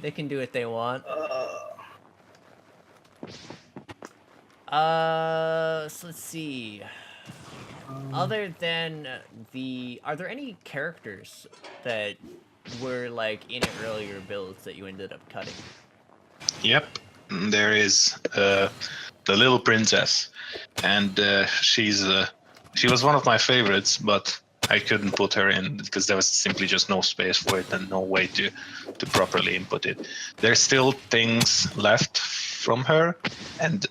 They can do what they want. So let's see. Other than are there any characters that were like in earlier builds that you ended up cutting? Yep, there is the little princess, and she was one of my favorites, but I couldn't put her in because there was simply just no space for it and no way to properly input it. There's still things left from her, and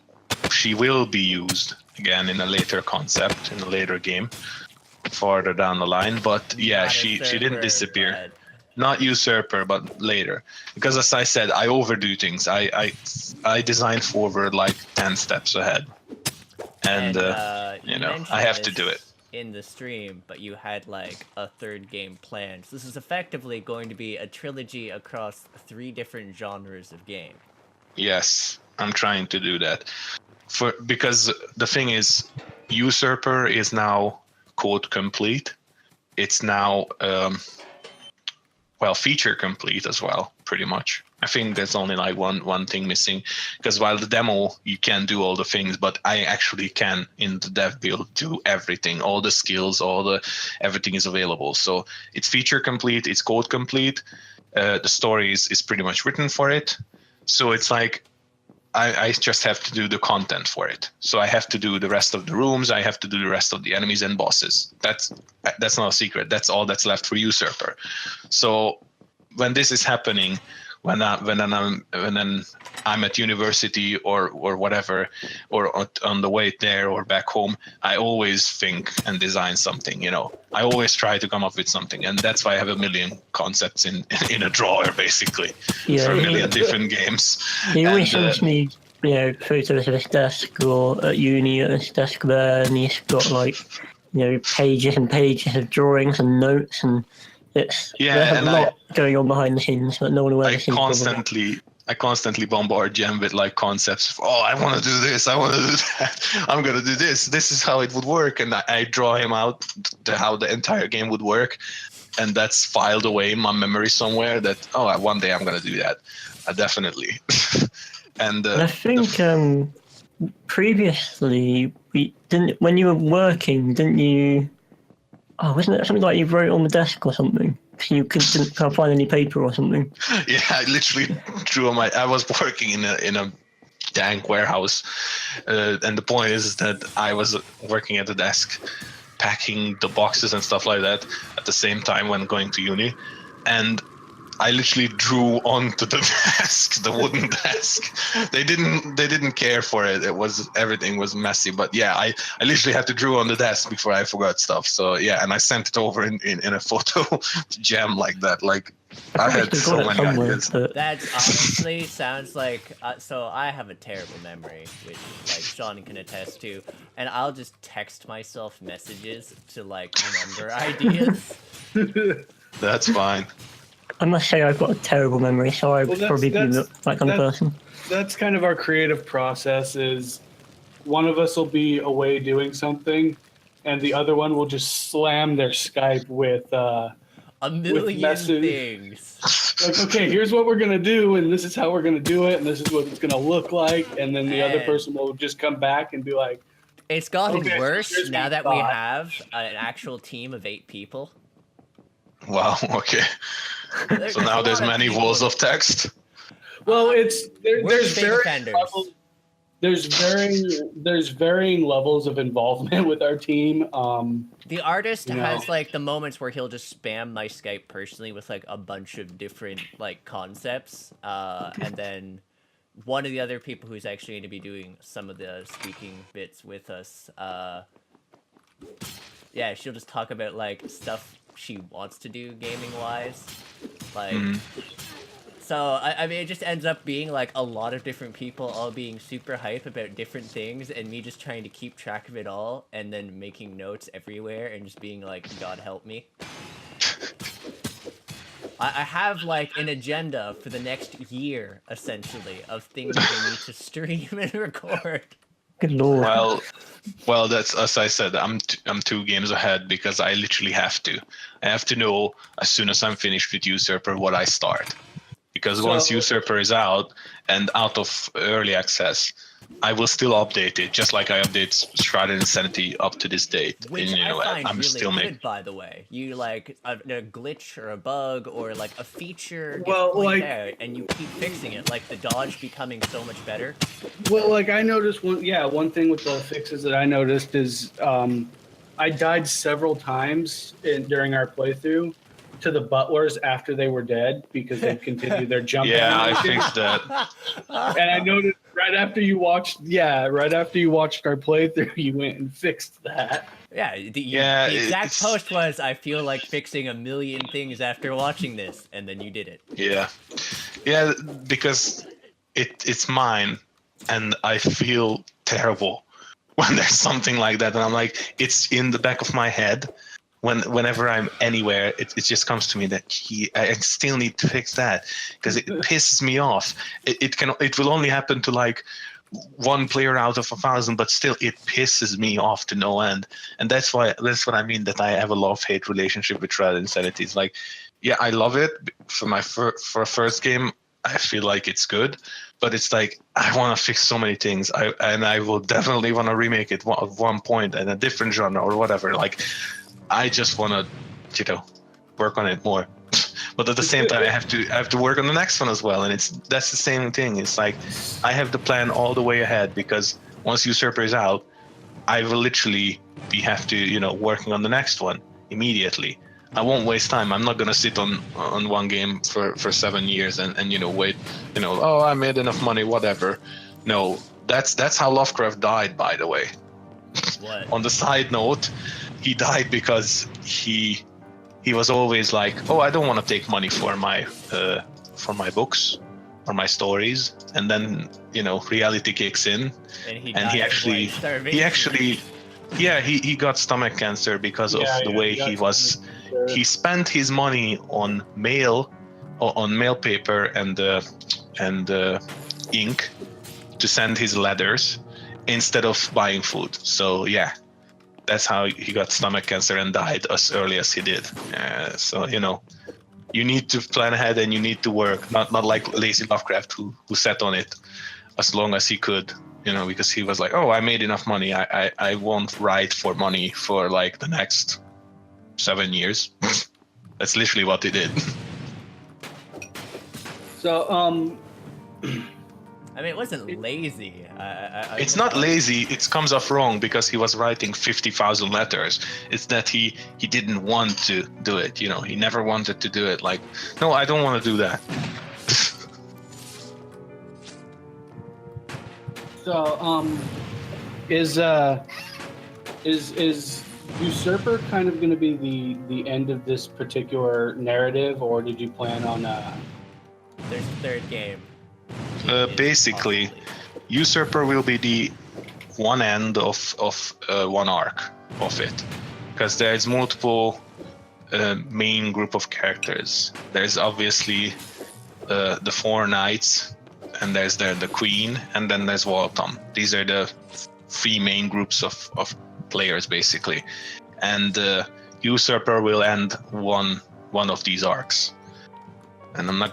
she will be used again in a later concept, in a later game, farther down the line. But yeah, she didn't disappear. But... Not usurper, but later. Because as I said, I overdo things. I design forward like 10 steps ahead. And you know, I have to do it. In the stream, but you had like a third game planned. So this is effectively going to be a trilogy across 3 different genres of game. Yes, I'm trying to do that. Because the thing is, usurper is now code complete. It's now feature complete as well, pretty much. I think there's only like one thing missing, because while the demo you can do all the things, but I actually can in the dev build do everything, all the skills, everything is available. So it's feature complete, it's code complete. The story is pretty much written for it. So it's like I just have to do the content for it. So I have to do the rest of the rooms. I have to do the rest of the enemies and bosses. That's not a secret. That's all that's left for Usurper. So when this is happening, when I'm at university or whatever, or on the way there or back home, I always think and design something. You know, I always try to come up with something, and that's why I have a million concepts in a drawer, basically, for a million different games. He always sends me, photos of his desk or at uni at his desk there, and he's got like, pages and pages of drawings and notes, and there's a lot going on behind the scenes, but no one will ever see. I constantly bombard Jem with like concepts. I want to do this. I want to do that. I'm going to do this. This is how it would work. And I draw him out to how the entire game would work. And that's filed away in my memory somewhere that, one day I'm going to do that. Definitely. And I think previously, when you were working, didn't you... Oh, wasn't it something like you wrote on the desk or something? You can't find any paper or something. Yeah, I literally drew on I was working in a dank warehouse, and the point is that I was working at the desk, packing the boxes and stuff like that at the same time when going to uni, and I literally drew onto the desk, the wooden desk. They didn't care for it. Everything was messy. But yeah, I literally had to draw on the desk before I forgot stuff. So yeah, and I sent it over in a photo to Jam like that. Like I had so many ideas. That honestly sounds like so I have a terrible memory, which like Sean can attest to, and I'll just text myself messages to like remember ideas. That's fine. I must say I've got a terrible memory, so I probably be that kind of person. That's kind of our creative process. Is one of us will be away doing something, and the other one will just slam their Skype with a million things. Like, okay, here's what we're gonna do, and this is how we're gonna do it, and this is what it's gonna look like, and then the other person will just come back and be like, "It's gotten worse now that we have an actual team of 8 people." Wow. Okay. So now there's many walls of text. Well, there's varying levels of involvement with our team. The artist has like the moments where he'll just spam my Skype personally with like a bunch of different like concepts, and then one of the other people who's actually going to be doing some of the speaking bits with us, she'll just talk about like stuff she wants to do gaming wise, like so I mean it just ends up being like a lot of different people all being super hype about different things, and me just trying to keep track of it all and then making notes everywhere and just being like, God help me. I have like an agenda for the next year essentially of things I need to stream and record. Good lord. Well, that's, as I said, I'm 2 games ahead because I literally have to. I have to know as soon as I'm finished with Usurper what I start. because once Usurper is out and out of early access, I will still update it, just like I update Shrouded In Sanity up to this date. Which and, I find I'm really still good, by the way. You like a glitch or a bug or like a feature gets Well, pointed like- out, and you keep fixing it, like the dodge becoming so much better. Well, like I noticed one thing with the fixes that I noticed is I died several times during our playthrough to the butlers after they were dead because they continued their jump Yeah, I animation. fixed that. And I noticed right after you watched our playthrough, you went and fixed that. Yeah, Yeah, the exact it's- post was, I feel like fixing a million things after watching this, and then you did it. Yeah, because it's mine, and I feel terrible when there's something like that, and I'm like, it's in the back of my head. Whenever I'm anywhere, it just comes to me that I still need to fix that because it pisses me off. It will only happen to like one player out of 1,000, but still it pisses me off to no end. And that's what I mean, that I have a love-hate relationship with Shrouded In Sanity. It's like, yeah, I love it for my for a first game. I feel like it's good, but it's like I want to fix so many things. I will definitely want to remake it at one point in a different genre or whatever. Like, I just want to, work on it more. But at the same time, I have to work on the next one as well, and that's the same thing. It's like I have the plan all the way ahead because once Usurper is out, I will literally have to working on the next one immediately. I won't waste time. I'm not gonna sit on one game for 7 years and wait. Oh, I made enough money, whatever. No, that's how Lovecraft died, by the way. What? On the side note, he died because he was always like, oh, I don't want to take money for my books or my stories, and then reality kicks in, And he got stomach cancer because of the way he was. He spent his money on mail paper and ink to send his letters instead of buying food. So yeah, that's how he got stomach cancer and died as early as he did. So you need to plan ahead and you need to work, not like lazy Lovecraft who sat on it as long as he could, because he was like, oh, I made enough money, I won't write for money for like the next 7 years. That's literally what he did. So I mean, it wasn't lazy. It's not lazy. It comes off wrong because he was writing 50,000 letters. It's that he didn't want to do it. He never wanted to do it. Like, no, I don't want to do that. So is Usurper kind of going to be the end of this particular narrative, or did you plan on There's a third game. Basically, Usurper will be the one end of one arc of it, because there's multiple main group of characters. There's obviously the four knights, and there's the queen, and then there's Waltham. These are the three main groups of players basically, and Usurper will end one of these arcs. And I'm not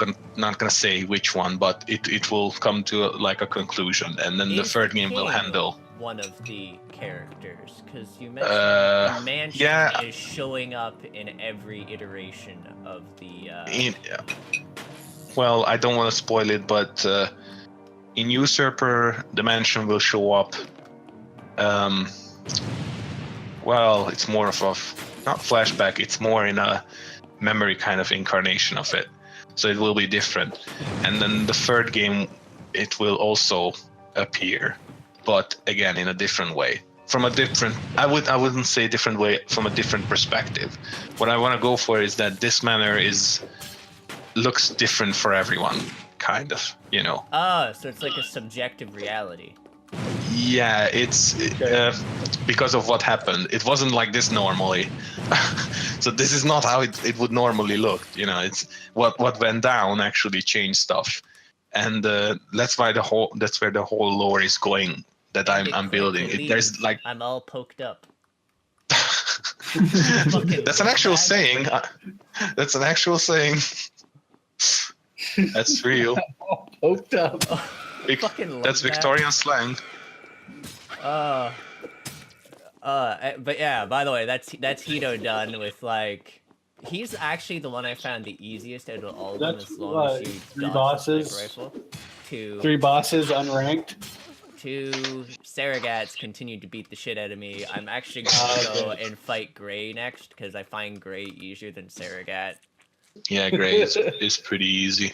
gonna say which one, but it will come to like a conclusion, and then the third game will handle one of the characters, because you mentioned the mansion is showing up in every iteration of the. Well, I don't want to spoil it, but in Usurper, the mansion will show up. Well, it's more of a not flashback; it's more in a memory kind of incarnation of it. So it will be different. And then the third game, it will also appear, but again in a different way. From a different, I wouldn't say different way, from a different perspective. What I want to go for is that this manor looks different for everyone, kind of, Oh, so it's like a subjective reality. Yeah, it's because of what happened. It wasn't like this normally. So this is not how it would normally look. It's what went down actually changed stuff, and that's where the whole lore is going that I'm building. There's like I'm all poked up. That's an actual saying. That's an actual saying. That's real. All poked up. Fucking love That's that. Victorian slang. But yeah, by the way, that's Hito done with like, he's actually the one I found the easiest out of all of them, That's as long what, as you 3 dodge bosses? the sniper rifle. 3 bosses unranked. 2 Saragats continued to beat the shit out of me. I'm actually gonna go and fight Gray next because I find Gray easier than Saragat. Yeah, Gray is pretty easy.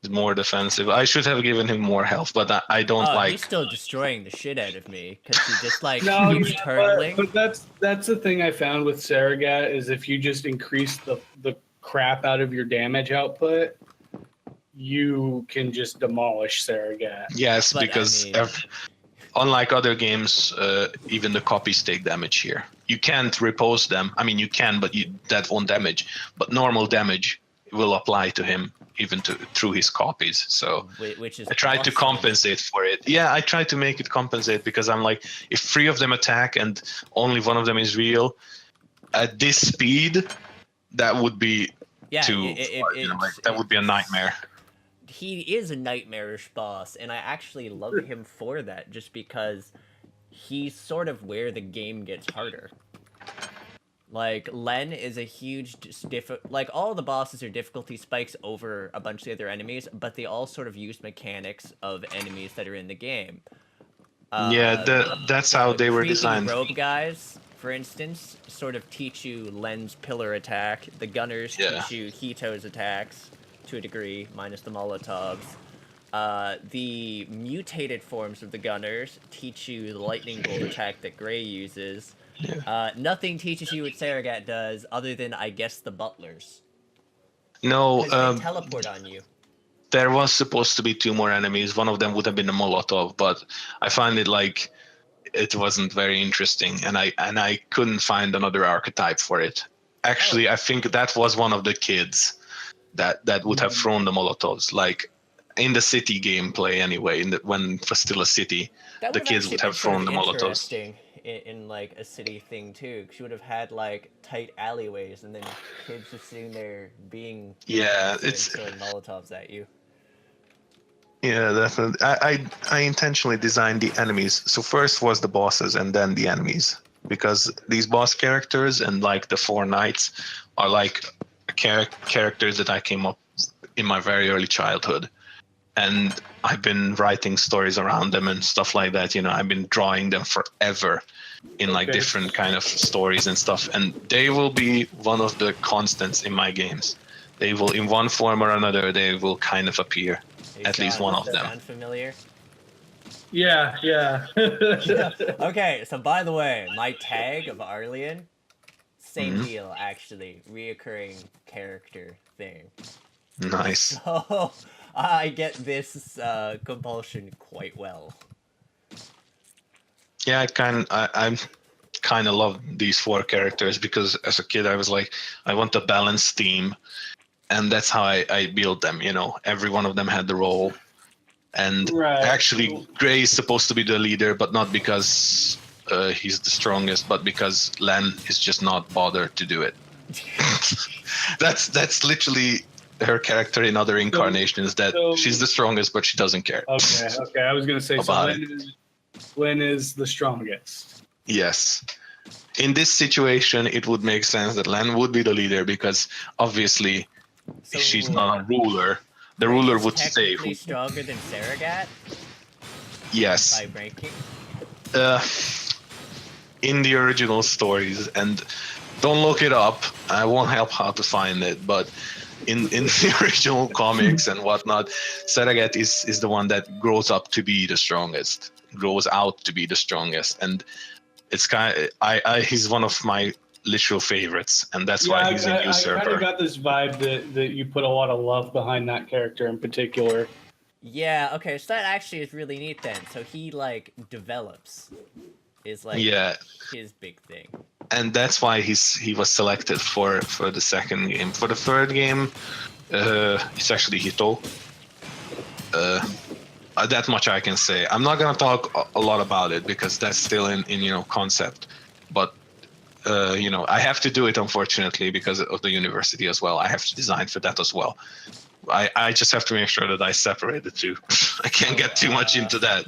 He's more defensive. I should have given him more health, but I don't like. He's still destroying the shit out of me because he just like No, keeps yeah, turtling. but that's the thing I found with Saragat is if you just increase the crap out of your damage output, you can just demolish Saragat. Yes, But, because I mean, unlike other games, even the copies take damage here. You can't repose them. I mean, you can, but that won't damage. But normal damage will apply to him even through his copies. So which is I tried to awesome. compensate for it. Yeah, I tried to make it compensate because I'm like, if 3 of them attack and only 1 of them is real, at this speed, that would be that would be a nightmare. He is a nightmarish boss, and I actually love him for that, just because he's sort of where the game gets harder. Like, Len is a huge like, all the bosses are difficulty spikes over a bunch of the other enemies, but they all sort of use mechanics of enemies that are in the game. That's how they were designed. Robe guys, for instance, sort of teach you Len's pillar attack. The gunners teach you Hito's attacks, to a degree, minus the Molotovs. The mutated forms of the gunners teach you the lightning bolt attack that Gray uses. Yeah. Nothing teaches you what Saragat does, other than, I guess, the butlers. No, they teleport on you. There was supposed to be 2 more enemies. One of them would have been a Molotov, but I find it like it wasn't very interesting, and I couldn't find another archetype for it. Actually, I think that was one of the kids that would have thrown the Molotovs, like in the city gameplay anyway. When it was still a city, the kids would have thrown the Molotovs. In like a city thing too, because you would have had like tight alleyways, and then kids just sitting there being it's throwing Molotovs at you. Yeah, definitely. I intentionally designed the enemies. So first was the bosses and then the enemies, because these boss characters and like the 4 knights are like characters that I came up in my very early childhood, and I've been writing stories around them and stuff like that. I've been drawing them forever in like different kind of stories and stuff, and they will be one of the constants in my games. They will, in one form or another, they will kind of appear. At least one of them. Sound familiar? Yeah. Okay, so by the way, my tag of Arlian, same deal, actually. Reoccurring character thing. Nice. So, I get this compulsion quite well. Yeah, I kind of love these 4 characters because as a kid I was like, I want a balanced team. And that's how I built them, Every one of them had the role. And actually, Gray is supposed to be the leader, but not because he's the strongest, but because Len is just not bothered to do it. That's literally her character in other incarnations, that she's the strongest, but she doesn't care. Okay. I was going to say, Len is the strongest. Yes. In this situation, it would make sense that Len would be the leader because obviously... So, she's not a ruler. The ruler would say who. Stronger than Saragat? Yes. By ranking? In the original stories, and don't look it up. I won't help how to find it, but in the original comics and whatnot, Saragat is the one that grows up to be the strongest, grows out to be the strongest, and it's he's one of my literal favorites, and that's why he's a usurper. I kind of got this vibe that you put a lot of love behind that character in particular. Yeah, okay, so that actually is really neat then. So he, like, develops, is, like, his big thing. And that's why he was selected for the second game. For the third game, it's actually Hito. That much I can say. I'm not gonna talk a lot about it because that's still in concept, but I have to do it, unfortunately, because of the university as well. I have to design for that as well. I just have to make sure that I separate the two. I can't get too much into that.